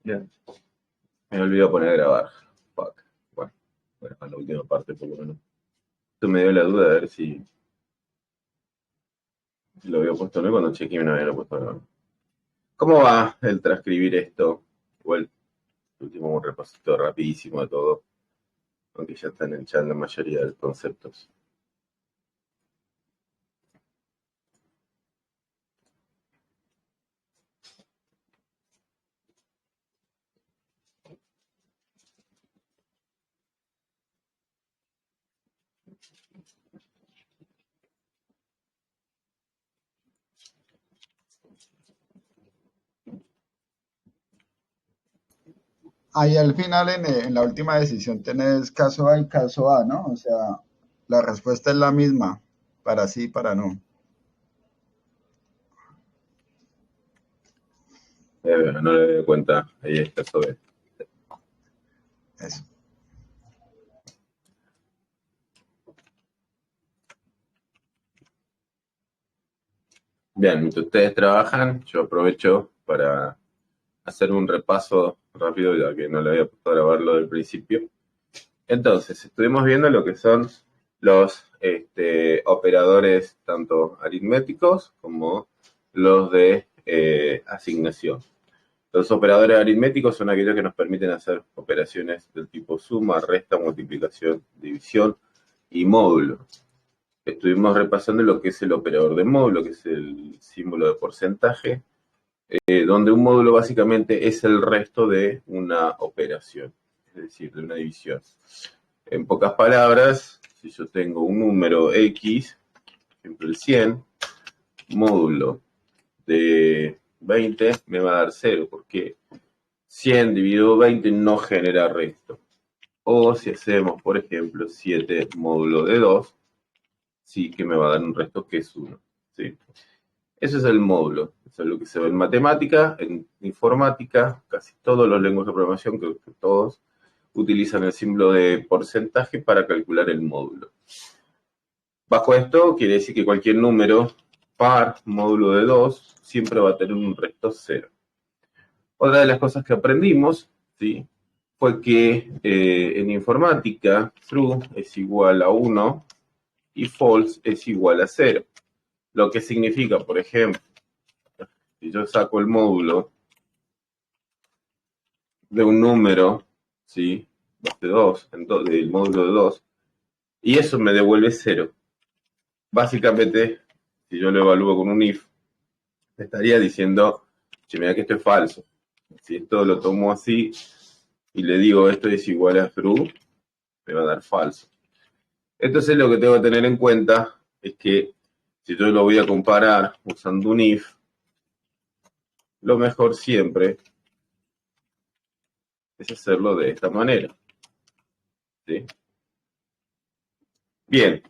Bien. Me olvidó poner a grabar. Fuck. Bueno, a la última parte por lo menos. Esto me dio la duda de ver si lo había puesto o no. Cuando chequeé no había puesto no. ¿Cómo va el transcribir esto? Igual, último un repasito rapidísimo de todo. Aunque ya están en chat la mayoría de los conceptos. Ahí al final, en la última decisión, tenés caso A y caso A, ¿no? O sea, la respuesta es la misma, para sí y para no. No le doy cuenta. Ahí está sobre. Eso. Bien, mientras ustedes trabajan, yo aprovecho para hacer un repaso rápido, ya que no le había puesto a grabarlo del principio. Entonces, estuvimos viendo lo que son los operadores tanto aritméticos como los de asignación. Los operadores aritméticos son aquellos que nos permiten hacer operaciones del tipo suma, resta, multiplicación, división y módulo. Estuvimos repasando lo que es el operador de módulo, que es el símbolo de porcentaje, donde un módulo básicamente es el resto de una operación, es decir, de una división. En pocas palabras, si yo tengo un número X, por ejemplo el 100, módulo de 20 me va a dar 0, porque 100 dividido 20 no genera resto. O si hacemos, por ejemplo, 7 módulo de 2, sí que me va a dar un resto que es 1. ¿Sí? Eso es el módulo. Eso es lo que se ve en matemática, en informática, casi todos los lenguajes de programación, creo que todos, utilizan el símbolo de porcentaje para calcular el módulo. Bajo esto quiere decir que cualquier número par módulo de 2 siempre va a tener un resto 0. Otra de las cosas que aprendimos, ¿sí?, fue que en informática true es igual a 1 y false es igual a 0. Lo que significa, por ejemplo, si yo saco el módulo de un número, ¿sí?, de 2, del módulo de 2, y eso me devuelve 0. Básicamente, si yo lo evalúo con un if, me estaría diciendo, che, mira que esto es falso. Si esto lo tomo así y le digo esto es igual a true, me va a dar falso. Entonces lo que tengo que tener en cuenta es que si yo lo voy a comparar usando un if, lo mejor siempre es hacerlo de esta manera. ¿Sí? Bien,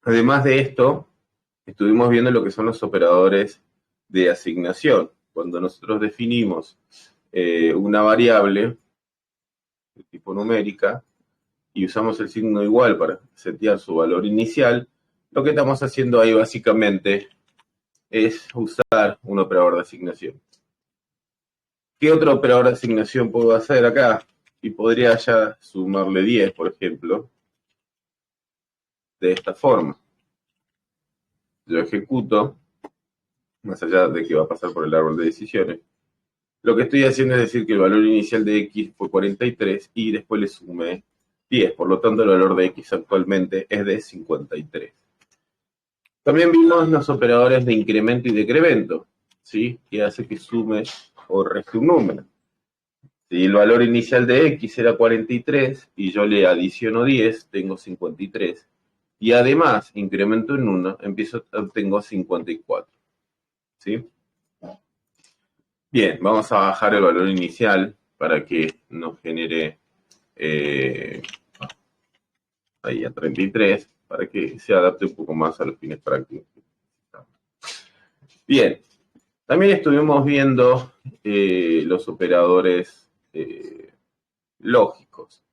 además de esto, estuvimos viendo lo que son los operadores de asignación. Cuando nosotros definimos una variable de tipo numérica y usamos el signo igual para setear su valor inicial, lo que estamos haciendo ahí básicamente es usar un operador de asignación. ¿Qué otro operador de asignación puedo hacer acá? Y podría ya sumarle 10, por ejemplo, de esta forma. Yo ejecuto, más allá de que va a pasar por el árbol de decisiones, lo que estoy haciendo es decir que el valor inicial de X fue 43 y después le sumé 10. Por lo tanto, el valor de X actualmente es de 53. También vimos los operadores de incremento y decremento, ¿sí?, que hace que sume o reste un número. Si el valor inicial de X era 43 y yo le adiciono 10, tengo 53. Y además incremento en 1, tengo 54. ¿Sí? Bien, vamos a bajar el valor inicial para que nos genere ahí a 33, para que se adapte un poco más a los fines prácticos. Bien, también estuvimos viendo los operadores lógicos.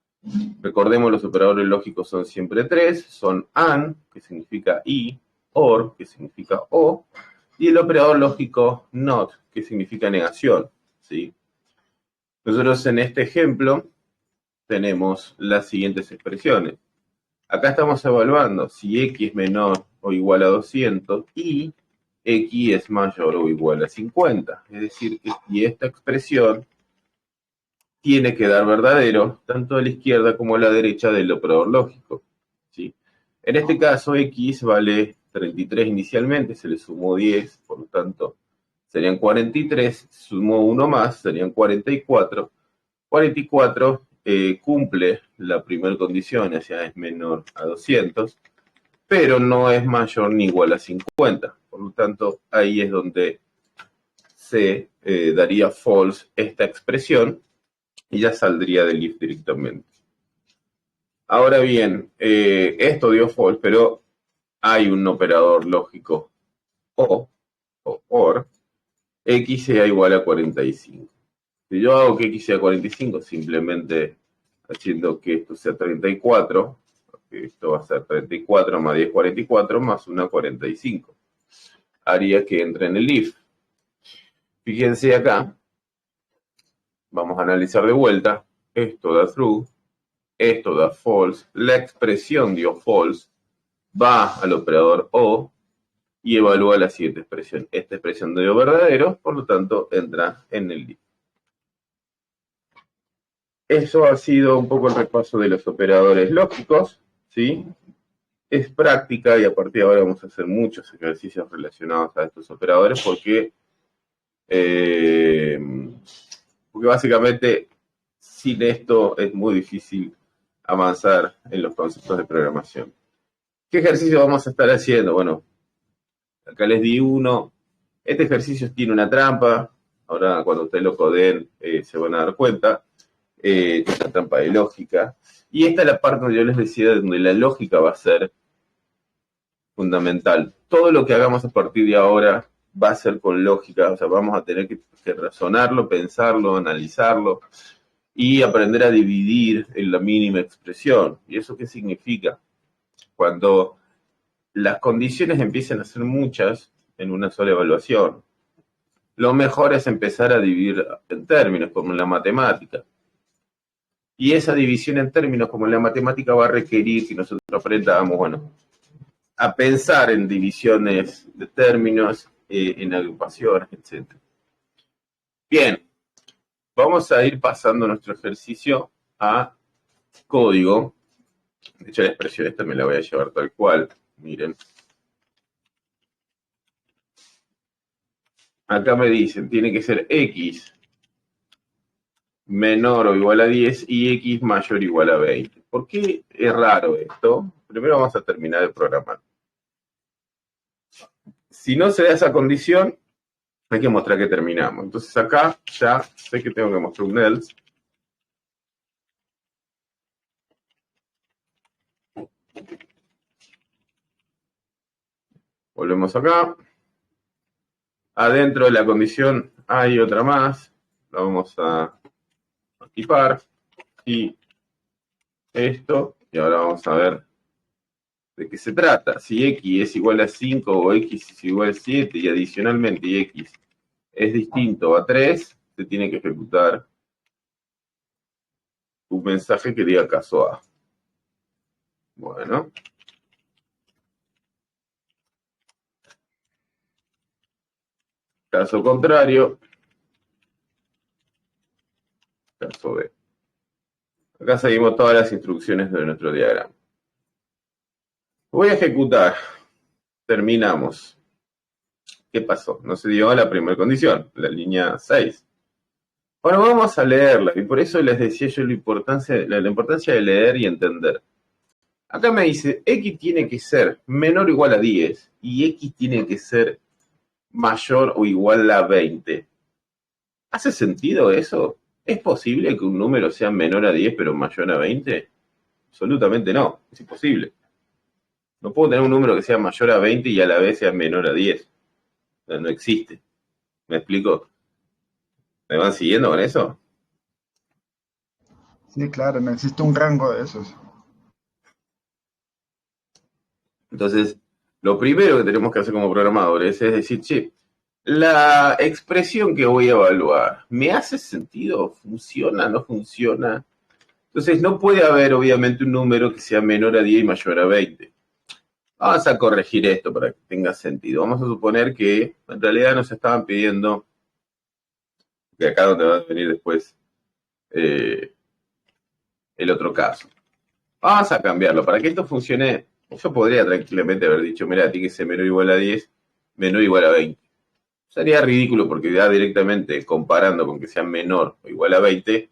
Recordemos, los operadores lógicos son siempre 3, son AND, que significa y, OR, que significa o, y el operador lógico NOT, que significa negación, ¿sí? Nosotros en este ejemplo tenemos las siguientes expresiones. Acá estamos evaluando si x es menor o igual a 200 y x es mayor o igual a 50. Es decir, que si esta expresión tiene que dar verdadero tanto a la izquierda como a la derecha del operador lógico, ¿sí? En este caso, x vale 33 inicialmente, se le sumó 10, por lo tanto, serían 43, sumó uno más, serían 44. 44 cumple la primera condición, o sea, es menor a 200, pero no es mayor ni igual a 50. Por lo tanto, ahí es donde se daría false esta expresión y ya saldría del if directamente. Ahora bien, esto dio false, pero hay un operador lógico o OR, x sea igual a 45. Si yo hago que x sea 45, simplemente haciendo que esto sea 34, esto va a ser 34 más 10, 44, más una 45. Haría que entre en el if. Fíjense acá, vamos a analizar de vuelta, esto da true, esto da false, la expresión dio false, va al operador O y evalúa la siguiente expresión. Esta expresión dio verdadero, por lo tanto entra en el if. Eso ha sido un poco el repaso de los operadores lógicos, ¿sí? Es práctica y a partir de ahora vamos a hacer muchos ejercicios relacionados a estos operadores porque básicamente sin esto es muy difícil avanzar en los conceptos de programación. ¿Qué ejercicio vamos a estar haciendo? Bueno, acá les di uno. Este ejercicio tiene una trampa. Ahora cuando ustedes lo codeen se van a dar cuenta. Es una trampa de lógica. Y esta es la parte donde yo les decía donde la lógica va a ser fundamental. Todo lo que hagamos a partir de ahora va a ser con lógica, o sea, vamos a tener que razonarlo, pensarlo, analizarlo y aprender a dividir en la mínima expresión. ¿Y eso qué significa? Cuando las condiciones empiecen a ser muchas en una sola evaluación, lo mejor es empezar a dividir en términos, como en la matemática. Y esa división en términos, como en la matemática, va a requerir que nosotros aprendamos, bueno, a pensar en divisiones de términos, en agrupaciones, etc. Bien, vamos a ir pasando nuestro ejercicio a código. De hecho, la expresión esta me la voy a llevar tal cual. Miren. Acá me dicen, tiene que ser x menor o igual a 10 y x mayor o igual a 20. ¿Por qué es raro esto? Primero vamos a terminar de programar. Si no se da esa condición, hay que mostrar que terminamos. Entonces acá ya sé que tengo que mostrar un else. Volvemos acá. Adentro de la condición hay otra más. La vamos a equipar. Y esto. Y ahora vamos a ver de qué se trata. Si x es igual a 5 o x es igual a 7 y adicionalmente x es distinto a 3, se tiene que ejecutar un mensaje que diga caso A. Bueno. Caso contrario. Caso B. Acá seguimos todas las instrucciones de nuestro diagrama. Voy a ejecutar. Terminamos. ¿Qué pasó? No se dio la primera condición, la línea 6. Bueno, vamos a leerla, y por eso les decía yo la importancia de leer y entender. Acá me dice, x tiene que ser menor o igual a 10, y x tiene que ser mayor o igual a 20. ¿Hace sentido eso? ¿Es posible que un número sea menor a 10 pero mayor a 20? Absolutamente no, es imposible. No puedo tener un número que sea mayor a 20 y a la vez sea menor a 10. No existe. ¿Me explico? ¿Me van siguiendo con eso? Sí, claro, no existe un rango de esos. Entonces, lo primero que tenemos que hacer como programadores es decir, che, La expresión que voy a evaluar, ¿me hace sentido? ¿Funciona? ¿No funciona? Entonces no puede haber obviamente un número que sea menor a 10 y mayor a 20. Vamos a corregir esto para que tenga sentido. Vamos a suponer que en realidad nos estaban pidiendo, que acá donde va a venir después eh, el otro caso. Vamos a cambiarlo. Para que esto funcione, yo podría tranquilamente haber dicho, mira, tiene que ser menor o igual a 10, menor o igual a 20. Sería ridículo porque ya directamente comparando con que sea menor o igual a 20,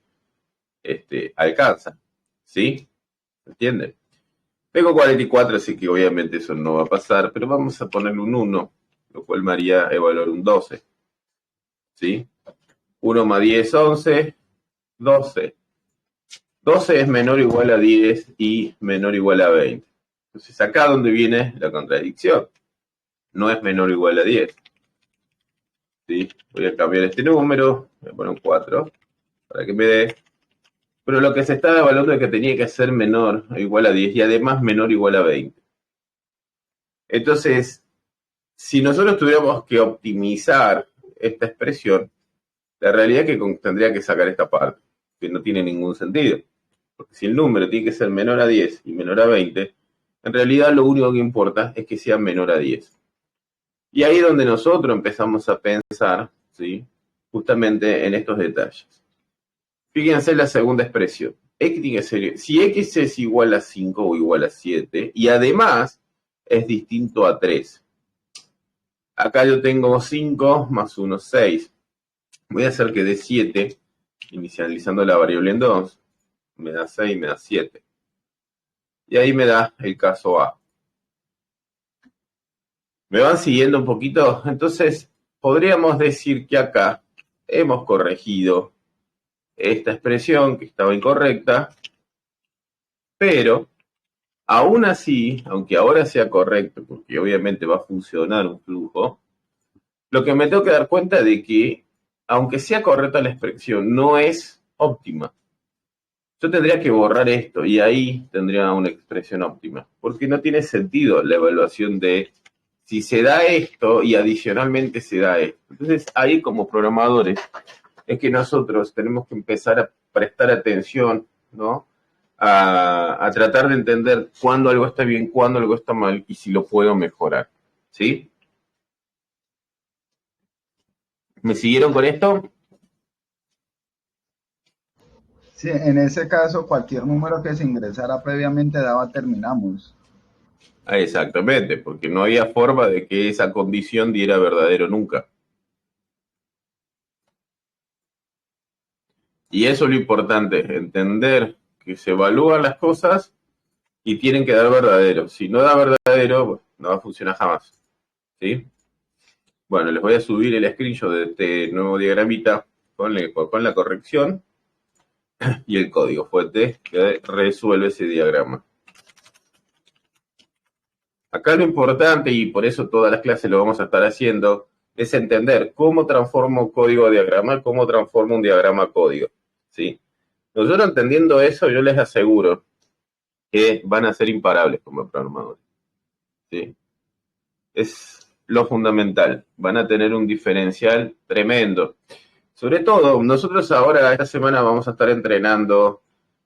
alcanza. ¿Sí? ¿Entienden? Tengo 44, así que obviamente eso no va a pasar, pero vamos a ponerle un 1, lo cual me haría evaluar un 12. ¿Sí? 1 más 10, 11, 12. 12 es menor o igual a 10 y menor o igual a 20. Entonces acá donde viene la contradicción. No es menor o igual a 10. ¿Sí? Voy a cambiar este número, voy a poner un 4 para que me dé. Pero lo que se estaba evaluando es que tenía que ser menor o igual a 10 y además menor o igual a 20. Entonces, si nosotros tuviéramos que optimizar esta expresión, la realidad es que tendría que sacar esta parte, que no tiene ningún sentido. Porque si el número tiene que ser menor a 10 y menor a 20, en realidad lo único que importa es que sea menor a 10. Y ahí es donde nosotros empezamos a pensar, ¿sí? Justamente en estos detalles. Fíjense la segunda expresión. Si x es igual a 5 o igual a 7, y además es distinto a 3. Acá yo tengo 5 más 1, 6. Voy a hacer que dé 7, inicializando la variable en 2. Me da 6, me da 7. Y ahí me da el caso A. ¿Me van siguiendo un poquito? Entonces, podríamos decir que acá hemos corregido esta expresión que estaba incorrecta, pero aún así, aunque ahora sea correcto, porque obviamente va a funcionar un flujo, lo que me tengo que dar cuenta de que, aunque sea correcta la expresión, no es óptima. Yo tendría que borrar esto y ahí tendría una expresión óptima, porque no tiene sentido la evaluación de si se da esto y adicionalmente se da esto. Entonces, ahí como programadores es que nosotros tenemos que empezar a prestar atención, ¿no? A tratar de entender cuándo algo está bien, cuándo algo está mal y si lo puedo mejorar. ¿Sí? ¿Me siguieron con esto? Sí, en ese caso, cualquier número que se ingresara previamente daba terminamos. Ah, exactamente, porque no había forma de que esa condición diera verdadero nunca. Y eso es lo importante, entender que se evalúan las cosas y tienen que dar verdadero. Si no da verdadero, pues, no va a funcionar jamás. ¿Sí? Bueno, les voy a subir el screenshot de este nuevo diagramita con la corrección y el código fuente que resuelve ese diagrama. Acá lo importante, y por eso todas las clases lo vamos a estar haciendo, es entender cómo transformo código a diagrama, cómo transformo un diagrama a código. ¿Sí? Nosotros entendiendo eso, yo les aseguro que van a ser imparables como programadores. ¿Sí? Es lo fundamental. Van a tener un diferencial tremendo. Sobre todo, nosotros ahora, esta semana, vamos a estar entrenando.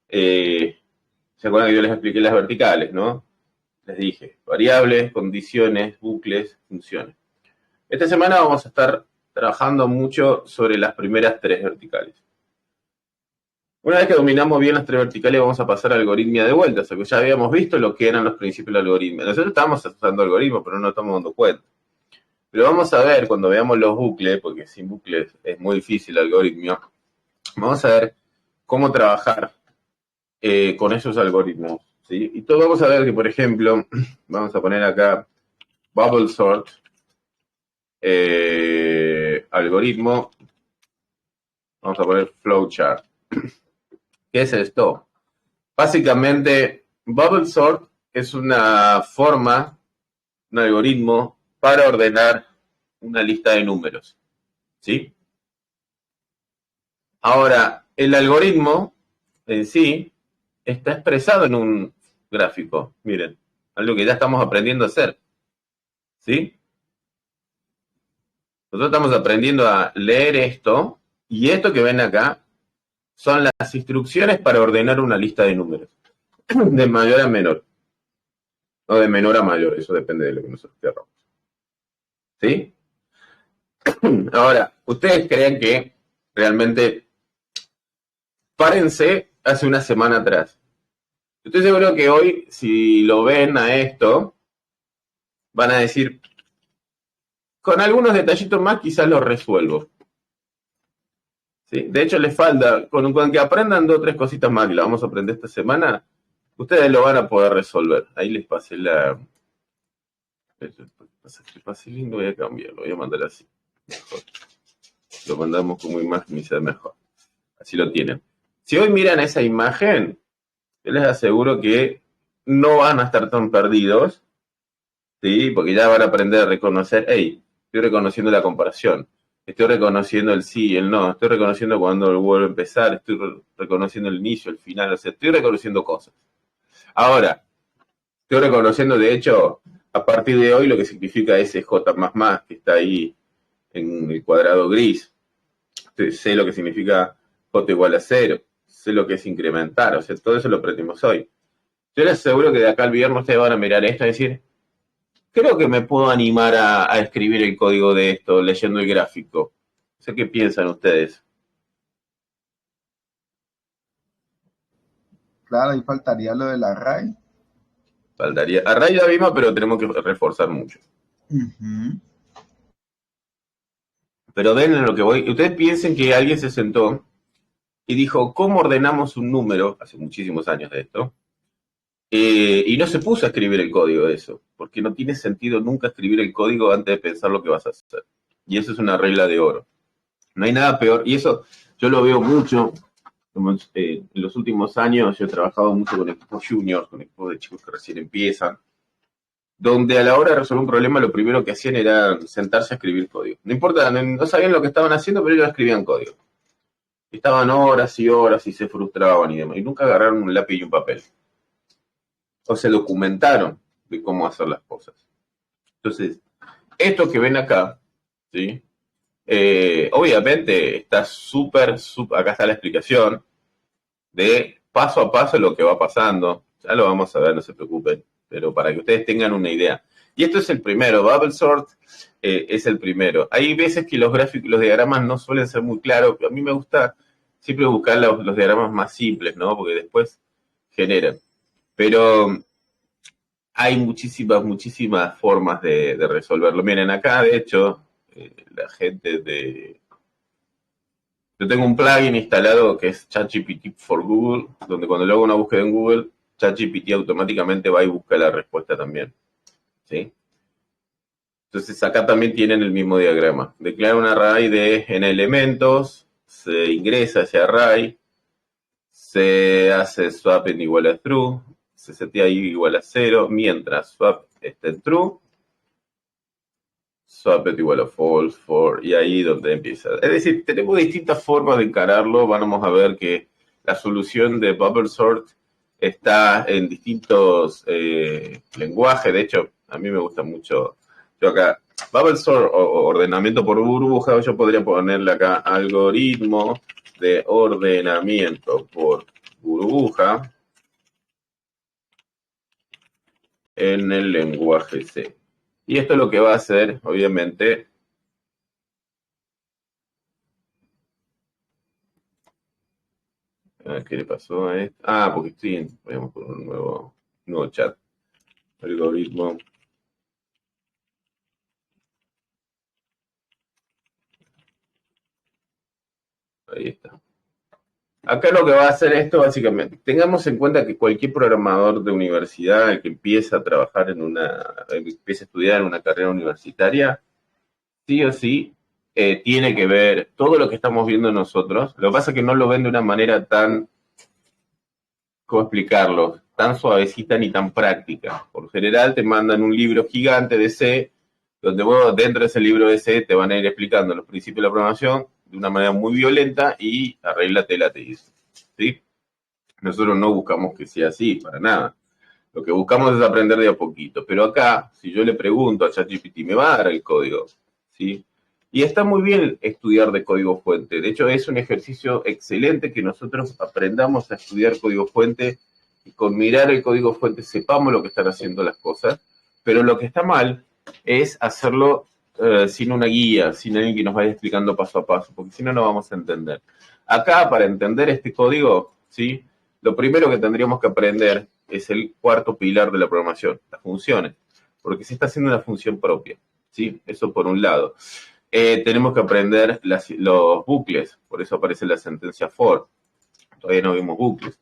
¿Se acuerdan que yo les expliqué las verticales, no? Les dije, variables, condiciones, bucles, funciones. Esta semana vamos a estar trabajando mucho sobre las primeras tres verticales. Una vez que dominamos bien las tres verticales, vamos a pasar a algoritmia de vuelta. O sea, que ya habíamos visto lo que eran los principios del algoritmo. Nosotros estábamos usando algoritmos, pero no nos estamos dando cuenta. Pero vamos a ver cuando veamos los bucles, porque sin bucles es muy difícil el algoritmo. Vamos a ver cómo trabajar con esos algoritmos. ¿Sí? Y todo vamos a ver que, por ejemplo, vamos a poner acá bubble sort, algoritmo, vamos a poner flowchart. ¿Qué es esto? Básicamente, bubble sort es una forma, un algoritmo para ordenar una lista de números. ¿Sí? Ahora, el algoritmo en sí está expresado en un gráfico. Miren, algo que ya estamos aprendiendo a hacer. ¿Sí? Nosotros estamos aprendiendo a leer esto, y esto que ven acá son las instrucciones para ordenar una lista de números, de mayor a menor, o de menor a mayor, eso depende de lo que nosotros queramos. ¿Sí? Ahora, ¿ustedes creen que realmente párense hace una semana atrás? Estoy seguro que hoy, si lo ven a esto, van a decir, con algunos detallitos más quizás lo resuelvo. ¿Sí? De hecho, les falta, con que aprendan 2 o 3 cositas más que la vamos a aprender esta semana, ustedes lo van a poder resolver. Ahí les pasé la... Pasé lindo, voy a cambiarlo, voy a mandar así. Mejor. Lo mandamos como imagen y se ve mejor. Así lo tienen. Si hoy miran esa imagen, yo les aseguro que no van a estar tan perdidos, ¿sí? Porque ya van a aprender a reconocer, hey, estoy reconociendo la comparación, estoy reconociendo el sí y el no, estoy reconociendo cuando vuelvo a empezar, estoy reconociendo el inicio, el final, o sea, estoy reconociendo cosas. Ahora, estoy reconociendo, de hecho, a partir de hoy lo que significa ese J++, que está ahí en el cuadrado gris. Sé lo que significa J igual a 0, sé lo que es incrementar, o sea, todo eso lo aprendimos hoy. Yo les aseguro que de acá al viernes ustedes van a mirar esto y decir, creo que me puedo animar a escribir el código de esto leyendo el gráfico. No sé qué piensan ustedes. Claro, ahí faltaría lo del array. Faltaría. A raya misma, pero tenemos que reforzar mucho. Ujú. Pero ven en lo que voy. Ustedes piensen que alguien se sentó y dijo, ¿cómo ordenamos un número? Hace muchísimos años de esto. Y no se puso a escribir el código de eso, porque no tiene sentido nunca escribir el código antes de pensar lo que vas a hacer. Y eso es una regla de oro. No hay nada peor, y eso yo lo veo mucho. En los últimos años yo he trabajado mucho con equipos juniors, con equipos de chicos que recién empiezan, donde a la hora de resolver un problema lo primero que hacían era sentarse a escribir código. No importa, no sabían lo que estaban haciendo, pero ellos escribían código. Estaban horas y horas y se frustraban y demás, y nunca agarraron un lápiz y un papel. O se documentaron de cómo hacer las cosas. Entonces, esto que ven acá, ¿sí? Obviamente está súper, acá está la explicación de paso a paso lo que va pasando. Ya lo vamos a ver, no se preocupen, pero para que ustedes tengan una idea. Y esto es el primero, Bubble Sort es el primero. Hay veces que los gráficos, los diagramas no suelen ser muy claros. A mí me gusta siempre buscar los diagramas más simples, ¿no? Porque después generan. Pero hay muchísimas formas de resolverlo. Miren, acá de hecho, la gente de... Yo tengo un plugin instalado que es ChatGPT for Google, donde cuando le hago una búsqueda en Google, ChatGPT automáticamente va y busca la respuesta también. ¿Sí? Entonces acá también tienen el mismo diagrama. Declara un array de n elementos, se ingresa ese array, se hace swap en igual a true, se setea i igual a 0, mientras swap esté en true, swap it igual a false, for, y ahí donde empieza. Es decir, tenemos distintas formas de encararlo. Vamos a ver que la solución de Bubble Sort está en distintos lenguajes. De hecho, a mí me gusta mucho. Yo acá, Bubble Sort o ordenamiento por burbuja, yo podría ponerle acá algoritmo de ordenamiento por burbuja en el lenguaje C. Y esto lo que va a hacer, obviamente, a ver qué le pasó a esto. Ah, porque vamos por un nuevo chat. Algoritmo. Ahí está. Acá lo que va a hacer esto, básicamente, tengamos en cuenta que cualquier programador de universidad que empieza a trabajar empieza a estudiar en una carrera universitaria, sí o sí, tiene que ver todo lo que estamos viendo nosotros. Lo que pasa es que no lo ven de una manera tan, ¿cómo explicarlo? Tan suavecita ni tan práctica. Por general te mandan un libro gigante de C, donde vos dentro de ese libro de C te van a ir explicando los principios de la programación de una manera muy violenta y arréglatela, te dice. ¿Sí? Nosotros no buscamos que sea así, para nada. Lo que buscamos es aprender de a poquito. Pero acá, si yo le pregunto a ChatGPT, me va a dar el código, ¿sí? Y está muy bien estudiar de código fuente. De hecho, es un ejercicio excelente que nosotros aprendamos a estudiar código fuente y con mirar el código fuente sepamos lo que están haciendo las cosas. Pero lo que está mal es hacerlo sin una guía, sin alguien que nos vaya explicando paso a paso, porque si no, no vamos a entender. Acá, para entender este código, ¿sí? Lo primero que tendríamos que aprender es el cuarto pilar de la programación, las funciones, porque se está haciendo una función propia, ¿sí? Eso por un lado. Tenemos que aprender los bucles, por eso aparece la sentencia for. Todavía no vimos bucles.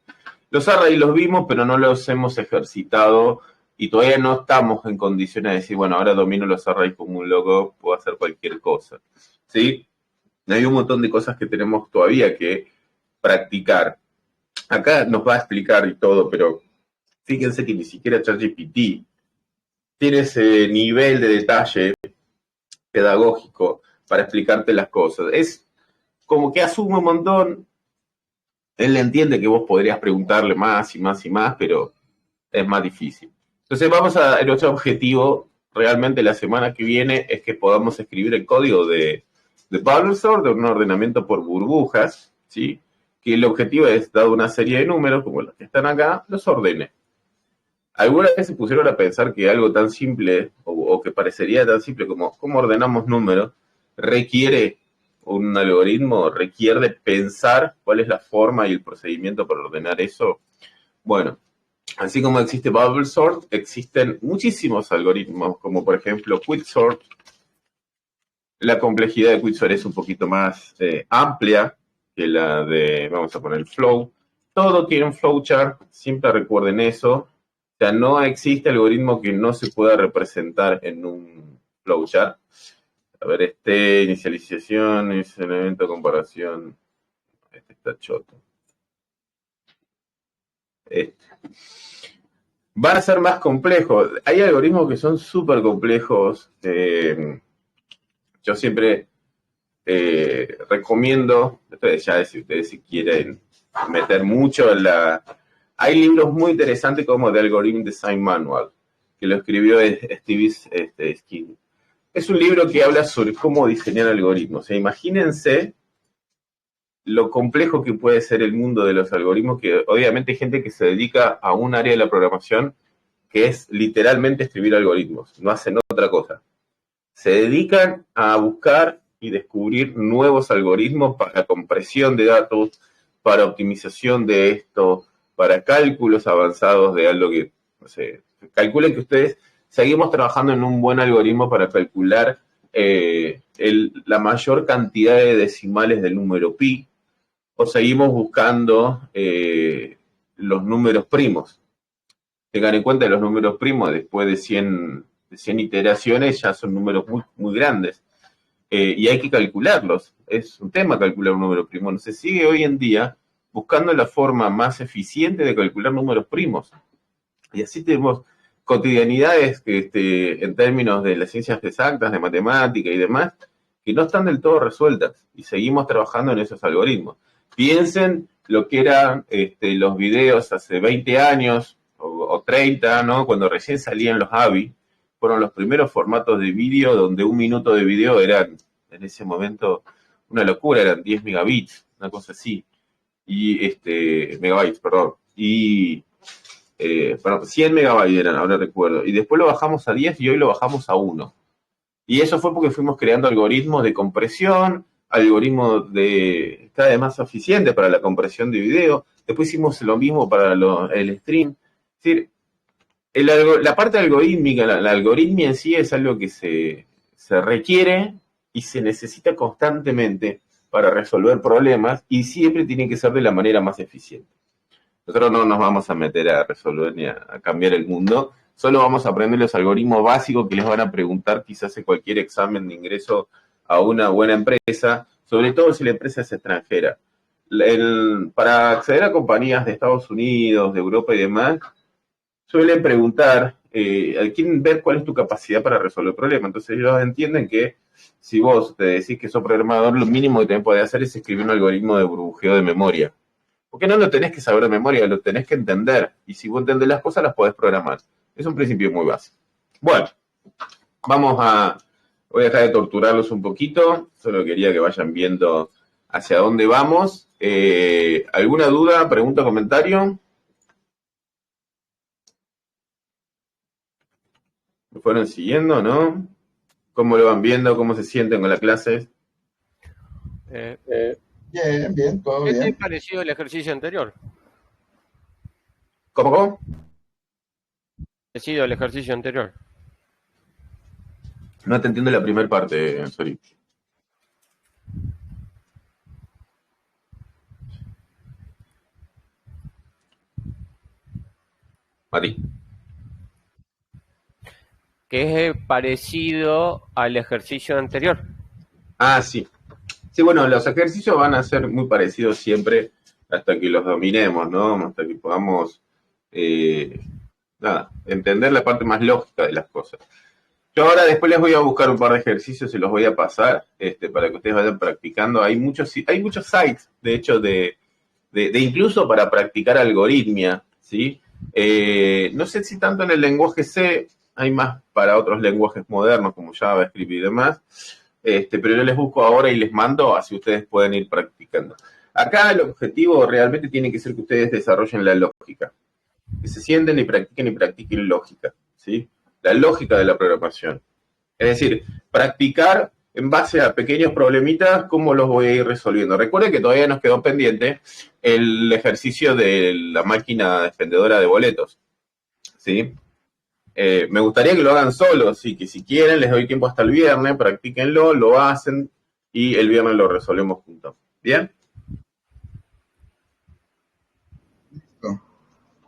Los arrays los vimos, pero no los hemos ejercitado y todavía no estamos en condiciones de decir, bueno, ahora domino los arrays como un loco, puedo hacer cualquier cosa, ¿sí? Hay un montón de cosas que tenemos todavía que practicar. Acá nos va a explicar y todo, pero fíjense que ni siquiera ChatGPT tiene ese nivel de detalle pedagógico para explicarte las cosas. Es como que asume un montón. Él entiende que vos podrías preguntarle más y más y más, pero es más difícil. Entonces nuestro objetivo realmente la semana que viene es que podamos escribir el código de Bubble Sort, de un ordenamiento por burbujas, ¿sí? Que el objetivo es, dado una serie de números, como los que están acá, los ordene. ¿Alguna vez se pusieron a pensar que algo tan simple, o que parecería tan simple como cómo ordenamos números, requiere un algoritmo, requiere pensar cuál es la forma y el procedimiento para ordenar eso? Bueno, así como existe Bubble Sort, existen muchísimos algoritmos, como por ejemplo Quicksort. La complejidad de Quicksort es un poquito más amplia que la de, vamos a poner, Flow. Todo tiene un flowchart, siempre recuerden eso. O sea, no existe algoritmo que no se pueda representar en un flowchart. A ver, inicialización, es el evento de comparación. Este está choto. Van a ser más complejos. Hay algoritmos que son súper complejos. Yo siempre recomiendo, ya si ustedes si quieren meter mucho en la... Hay libros muy interesantes como The Algorithm Design Manual, que lo escribió Steve Skin. Es un libro que habla sobre cómo diseñar algoritmos. O sea, imagínense lo complejo que puede ser el mundo de los algoritmos, que obviamente hay gente que se dedica a un área de la programación que es literalmente escribir algoritmos, no hacen otra cosa. Se dedican a buscar y descubrir nuevos algoritmos para compresión de datos, para optimización de esto, para cálculos avanzados de algo que, no sé, calculen que ustedes seguimos trabajando en un buen algoritmo para calcular la mayor cantidad de decimales del número pi, o seguimos buscando los números primos. Tengan en cuenta que los números primos, después de 100 iteraciones, ya son números muy, muy grandes. Y hay que calcularlos. Es un tema calcular un número primo. No se sigue hoy en día buscando la forma más eficiente de calcular números primos. Y así tenemos cotidianidades que, en términos de las ciencias exactas, de matemática y demás, que no están del todo resueltas. Y seguimos trabajando en esos algoritmos. Piensen lo que eran los videos hace 20 años o 30, ¿no? Cuando recién salían los AVI. Fueron los primeros formatos de vídeo donde un minuto de vídeo eran, en ese momento, una locura, eran 10 megabits, una cosa así. Y megabytes, perdón. Y 100 megabytes eran, ahora recuerdo. Y después lo bajamos a 10 y hoy lo bajamos a 1. Y eso fue porque fuimos creando algoritmos de compresión, algoritmos cada vez más eficientes para la compresión de video. Después hicimos lo mismo para el stream. Es decir, la parte algorítmica, la algoritmia en sí es algo que se requiere y se necesita constantemente para resolver problemas y siempre tiene que ser de la manera más eficiente. Nosotros no nos vamos a meter a resolver ni a cambiar el mundo, solo vamos a aprender los algoritmos básicos que les van a preguntar quizás en cualquier examen de ingreso a una buena empresa, sobre todo si la empresa es extranjera. Para acceder a compañías de Estados Unidos, de Europa y demás, suelen preguntar, quieren ver cuál es tu capacidad para resolver problemas. Entonces ellos entienden que si vos te decís que sos programador, lo mínimo que tenés que poder hacer es escribir un algoritmo de burbujeo de memoria. Porque no lo tenés que saber de memoria, lo tenés que entender. Y si vos entendés las cosas, las podés programar. Es un principio muy básico. Bueno, vamos a Voy a dejar de torturarlos un poquito, solo quería que vayan viendo hacia dónde vamos. ¿Alguna duda, pregunta, comentario? ¿Me fueron siguiendo, no? ¿Cómo lo van viendo? ¿Cómo se sienten con la clase? Eh, Bien, bien, todo ¿Qué te bien. pareció el ejercicio anterior? ¿Cómo, cómo? Parecido al ejercicio anterior. No te entiendo la primera parte, sorry. Mati. Que es parecido al ejercicio anterior. Ah, sí. Sí, bueno, los ejercicios van a ser muy parecidos siempre hasta que los dominemos, ¿no? Hasta que podamos, eh, nada, entender la parte más lógica de las cosas. Yo ahora después les voy a buscar un par de ejercicios y los voy a pasar, para que ustedes vayan practicando. Hay muchos sites, de hecho, de incluso para practicar algoritmia, ¿sí? No sé si tanto en el lenguaje C, hay más para otros lenguajes modernos como JavaScript y demás, pero yo les busco ahora y les mando, así ustedes pueden ir practicando. Acá el objetivo realmente tiene que ser que ustedes desarrollen la lógica, que se sienten y practiquen lógica, ¿sí? La lógica de la programación. Es decir, practicar en base a pequeños problemitas, cómo los voy a ir resolviendo. Recuerden que todavía nos quedó pendiente el ejercicio de la máquina expendedora de boletos, ¿sí? Me gustaría que lo hagan solos, sí, que si quieren les doy tiempo hasta el viernes, practíquenlo, lo hacen y el viernes lo resolvemos juntos. ¿Bien? Listo.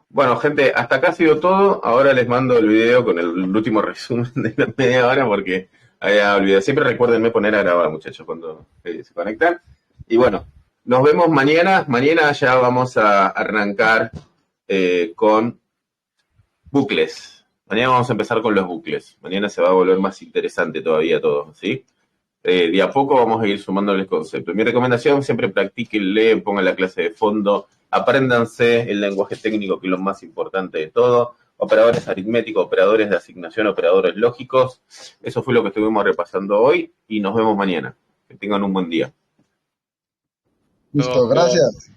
Bueno, gente, hasta acá ha sido todo. Ahora les mando el video con el último resumen de la media hora porque había olvidado. Siempre recuérdenme poner a grabar, muchachos, cuando se conectan. Y bueno, nos vemos mañana. Mañana ya vamos a arrancar con bucles. Mañana vamos a empezar con los bucles. Mañana se va a volver más interesante todavía todo, ¿sí? De a poco vamos a ir sumándoles conceptos. Mi recomendación, siempre practiquen, leen, pongan la clase de fondo, apréndanse el lenguaje técnico, que es lo más importante de todo, operadores aritméticos, operadores de asignación, operadores lógicos. Eso fue lo que estuvimos repasando hoy y nos vemos mañana. Que tengan un buen día. Listo, gracias.